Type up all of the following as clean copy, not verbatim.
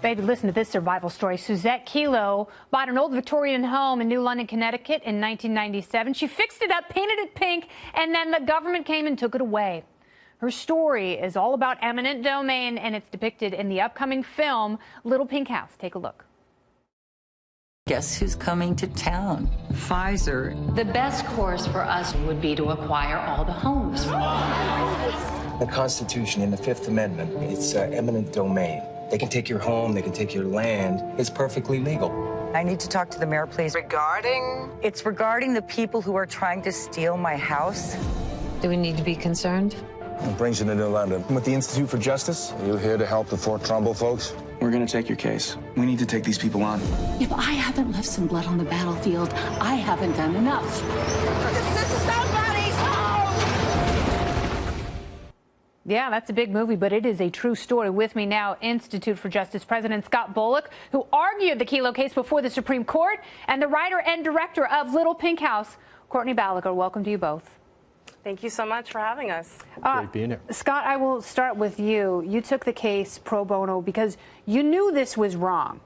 Baby, listen to this survival story. Susette Kelo bought an old Victorian home in New London, Connecticut in 1997. She fixed it up, painted it pink, and then the government came and took it away. Her story is all about eminent domain, and it's depicted in the upcoming film, Little Pink House. Take a look. Guess who's coming to town? Pfizer. The best course for us would be to acquire all the homes. The Constitution in the Fifth Amendment, it's eminent domain. They can take your home, they can take your land. It's perfectly legal. I need to talk to the mayor, please. Regarding? It's regarding the people who are trying to steal my house. Do we need to be concerned? What brings you to New London? I'm with the Institute for Justice. Are you here to help the Fort Trumbull folks? We're gonna take your case. We need to take these people on. If I haven't left some blood on the battlefield, I haven't done enough. This is somebody's home! Yeah, that's a big movie, but it is a true story. With me now, Institute for Justice President Scott Bullock, who argued the Kelo case before the Supreme Court, and the writer and director of Little Pink House, Courtney Balaguer. Welcome to you both. Thank you so much for having us. Great being here. Scott, I will start with you. You took the case pro bono because you knew this was wrong.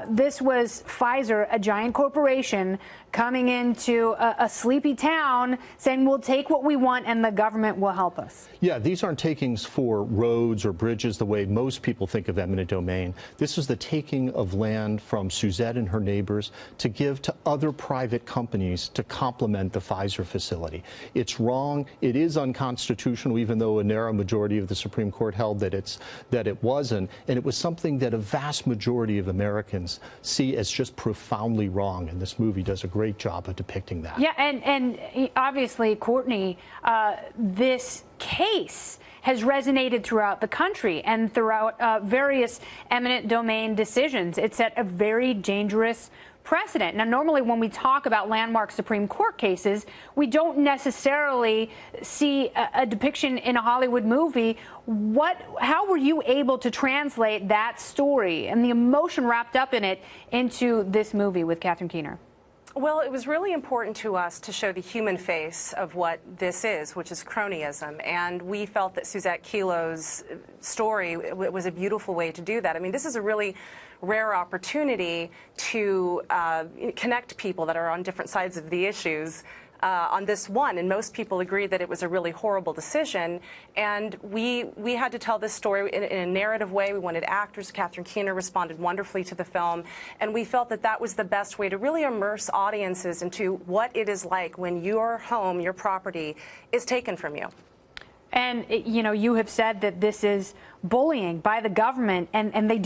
This was Pfizer, a giant corporation, coming into a sleepy town saying, we'll take what we want and the government will help us. Yeah, these aren't takings for roads or bridges the way most people think of eminent domain. This is the taking of land from Susette and her neighbors to give to other private companies to complement the Pfizer facility. It's wrong. It is unconstitutional, even though a narrow majority of the Supreme Court held that it wasn't. And it was something that a vast majority of Americans see as just profoundly wrong. And this movie does a great job of depicting that. Yeah, and obviously, Courtney, this case has resonated throughout the country and throughout various eminent domain decisions. It set a very dangerous precedent. Now, normally when we talk about landmark Supreme Court cases, we don't necessarily see a depiction in a Hollywood movie. How were you able to translate that story and the emotion wrapped up in it into this movie with Catherine Keener? Well, it was really important to us to show the human face of what this is, which is cronyism. And we felt that Susette Kelo's story was a beautiful way to do that. I mean, this is a really rare opportunity to connect people that are on different sides of the issues on this one, and most people agreed that it was a really horrible decision. And we had to tell this story in a narrative way. We wanted actors. Catherine Keener responded wonderfully to the film, and we felt that that was the best way to really immerse audiences into what it is like when your home, your property, is taken from you. And, you know, you have said that this is bullying by the government, and they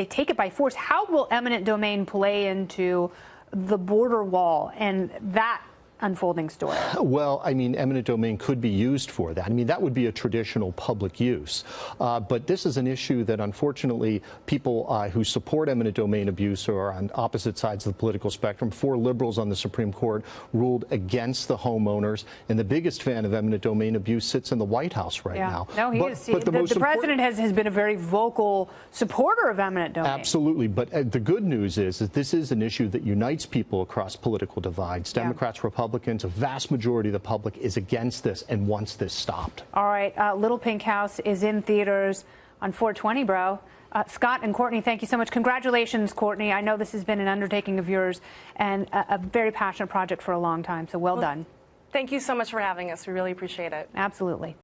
take it by force. How will eminent domain play into the border wall and that unfolding story? Well, I mean, eminent domain could be used for that. I mean, that would be a traditional public use. But this is an issue that, unfortunately, people who support eminent domain abuse or are on opposite sides of the political spectrum, 4 liberals on the Supreme Court ruled against the homeowners. And the biggest fan of eminent domain abuse sits in the White House right now. No, he is. The president has been a very vocal supporter of eminent domain. Absolutely. But the good news is that this is an issue that unites people across political divides. Democrats, Republicans, a vast majority of the public is against this and wants this stopped. All right. Little Pink House is in theaters on 4/20, bro. Scott and Courtney, thank you so much. Congratulations, Courtney. I know this has been an undertaking of yours and a very passionate project for a long time, so well done. Thank you so much for having us. We really appreciate it. Absolutely.